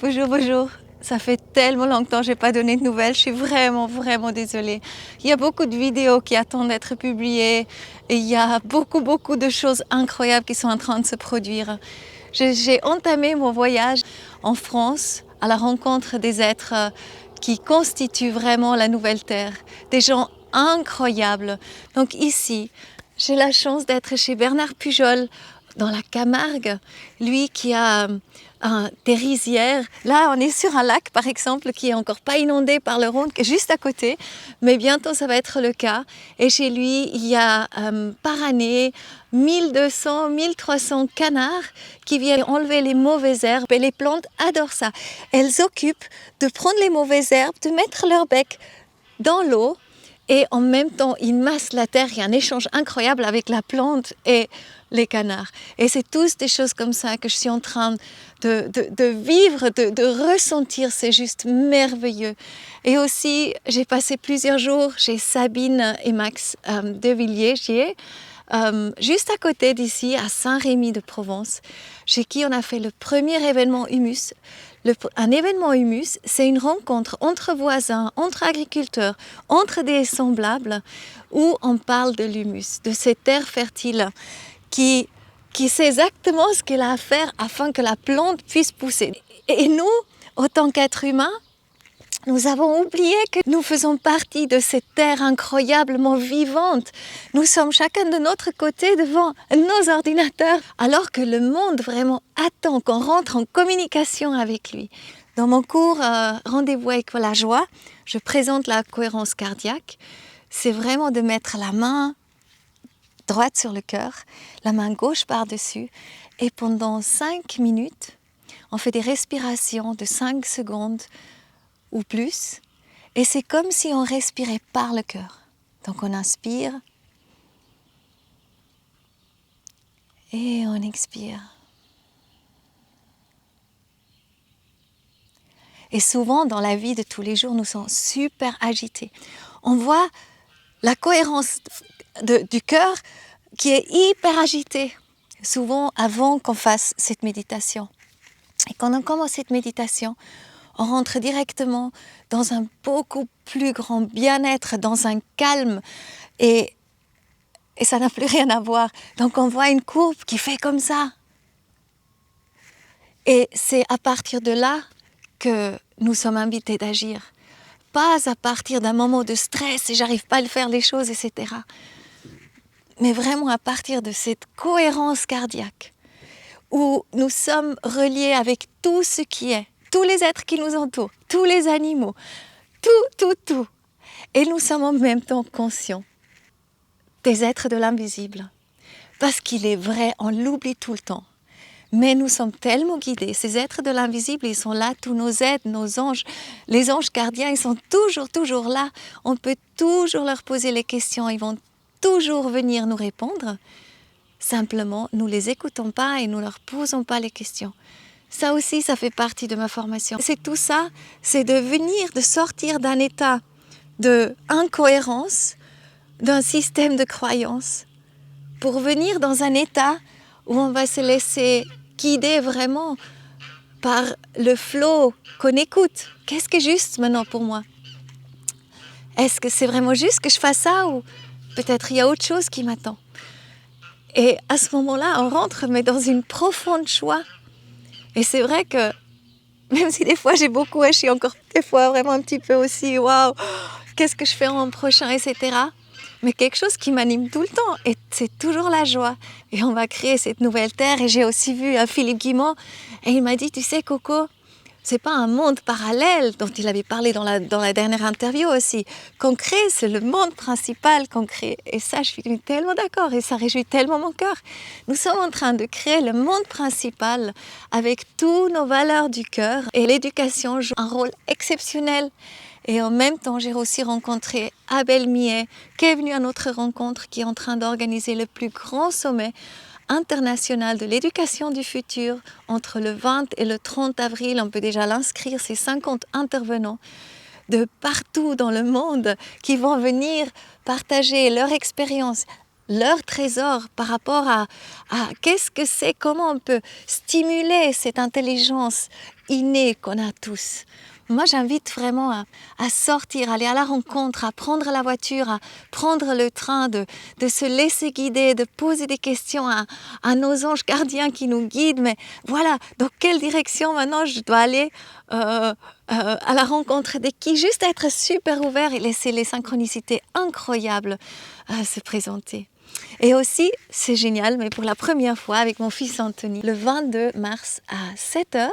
Bonjour, bonjour. Ça fait tellement longtemps que je n'ai pas donné de nouvelles. Je suis vraiment, vraiment désolée. Il y a beaucoup de vidéos qui attendent d'être publiées et il y a beaucoup de choses incroyables qui sont en train de se produire. J'ai entamé mon voyage en France à la rencontre des êtres qui constituent vraiment la nouvelle Terre. Des gens incroyables. Donc ici, j'ai la chance d'être chez Bernard Pujol dans la Camargue. Lui qui a des rizières. Là, on est sur un lac, par exemple, qui est encore pas inondé par le Rhône, qui est juste à côté, mais bientôt ça va être le cas. Et chez lui, il y a par année 1200, 1300 canards qui viennent enlever les mauvaises herbes. Et les plantes adorent ça. Elles s'occupent de prendre les mauvaises herbes, de mettre leur bec dans l'eau. Et en même temps, ils massent la terre. Il y a un échange incroyable avec la plante et les canards. Et c'est tous des choses comme ça que je suis en train de vivre, de ressentir. C'est juste merveilleux. Et aussi, j'ai passé plusieurs jours chez Sabine et Max de Villiers, juste à côté d'ici, à Saint-Rémy-de-Provence, chez qui on a fait le premier événement Humus. Un événement Humus, c'est une rencontre entre voisins, entre agriculteurs, entre des semblables, où on parle de l'humus, de cette terre fertile qui sait exactement ce qu'elle a à faire afin que la plante puisse pousser. Et nous, en tant qu'êtres humains, nous avons oublié que nous faisons partie de cette terre incroyablement vivante. Nous sommes chacun de notre côté devant nos ordinateurs, alors que le monde vraiment attend qu'on rentre en communication avec lui. Dans mon cours Rendez-vous avec la joie, je présente la cohérence cardiaque. C'est vraiment de mettre la main droite sur le cœur, la main gauche par-dessus, et pendant 5 minutes, on fait des respirations de 5 secondes ou plus, et c'est comme si on respirait par le cœur. Donc on inspire et on expire. Et souvent dans la vie de tous les jours, nous sommes super agités. On voit la cohérence du cœur qui est hyper agitée, souvent avant qu'on fasse cette méditation. Et quand on commence cette méditation, on rentre directement dans un beaucoup plus grand bien-être, dans un calme, et ça n'a plus rien à voir. Donc on voit une courbe qui fait comme ça. Et c'est à partir de là que nous sommes invités d'agir. Pas à partir d'un moment de stress et j'arrive pas à faire les choses, etc. Mais vraiment à partir de cette cohérence cardiaque, où nous sommes reliés avec tout ce qui est, tous les êtres qui nous entourent, tous les animaux, tout. Et nous sommes en même temps conscients des êtres de l'invisible. Parce qu'il est vrai, on l'oublie tout le temps. Mais nous sommes tellement guidés. Ces êtres de l'invisible, ils sont là, tous nos aides, nos anges. Les anges gardiens, ils sont toujours là. On peut toujours leur poser les questions. Ils vont toujours venir nous répondre. Simplement, nous ne les écoutons pas et nous ne leur posons pas les questions. Ça aussi, ça fait partie de ma formation. C'est tout ça, c'est de sortir d'un état d'incohérence, d'un système de croyance, pour venir dans un état où on va se laisser guider vraiment par le flow qu'on écoute. Qu'est-ce qui est juste maintenant pour moi? Est-ce que c'est vraiment juste que je fasse ça ou peut-être il y a autre chose qui m'attend? Et à ce moment-là, on rentre mais dans une profonde joie. Et c'est vrai que, même si des fois j'ai beaucoup, je suis encore des fois vraiment un petit peu aussi, waouh, qu'est-ce que je fais en prochain, etc. Mais quelque chose qui m'anime tout le temps, et c'est toujours la joie. Et on va créer cette nouvelle terre. Et j'ai aussi vu Philippe Guimont, et il m'a dit, tu sais Coco, c'est pas un monde parallèle dont il avait parlé dans la dernière interview aussi. Qu'on crée, c'est le monde principal qu'on crée. Et ça, je suis tellement d'accord et ça réjouit tellement mon cœur. Nous sommes en train de créer le monde principal avec toutes nos valeurs du cœur. Et l'éducation joue un rôle exceptionnel. Et en même temps, j'ai aussi rencontré Abel Millet, qui est venu à notre rencontre, qui est en train d'organiser le plus grand sommet international de l'éducation du futur entre le 20 et le 30 avril. On peut déjà l'inscrire, c'est 50 intervenants de partout dans le monde qui vont venir partager leur expérience leur trésor par rapport à qu'est-ce que c'est, comment on peut stimuler cette intelligence innée qu'on a tous. Moi, j'invite vraiment à sortir, aller à la rencontre, à prendre la voiture, à prendre le train, de se laisser guider, de poser des questions à nos anges gardiens qui nous guident. Mais voilà, dans quelle direction maintenant je dois aller à la rencontre de qui? Juste être super ouvert et laisser les synchronicités incroyables se présenter. Et aussi, c'est génial, mais pour la première fois avec mon fils Anthony, le 22 mars à 7h,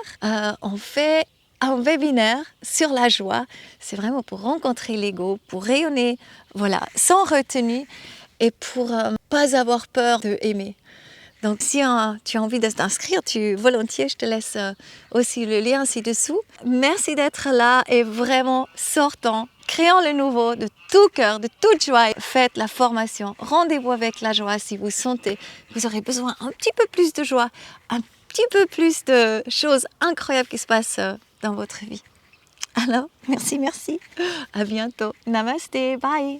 on fait un webinaire sur la joie. C'est vraiment pour rencontrer l'ego, pour rayonner, voilà, sans retenue et pour pas avoir peur d'aimer. Donc, si tu as envie de t'inscrire, volontiers, je te laisse aussi le lien ci-dessous. Merci d'être là et vraiment sortant, créant le nouveau de tout cœur, de toute joie. Faites la formation. Rendez-vous avec la joie si vous sentez que vous aurez besoin un petit peu plus de joie, un petit peu plus de choses incroyables qui se passent dans votre vie. Alors, merci. À bientôt. Namasté. Bye.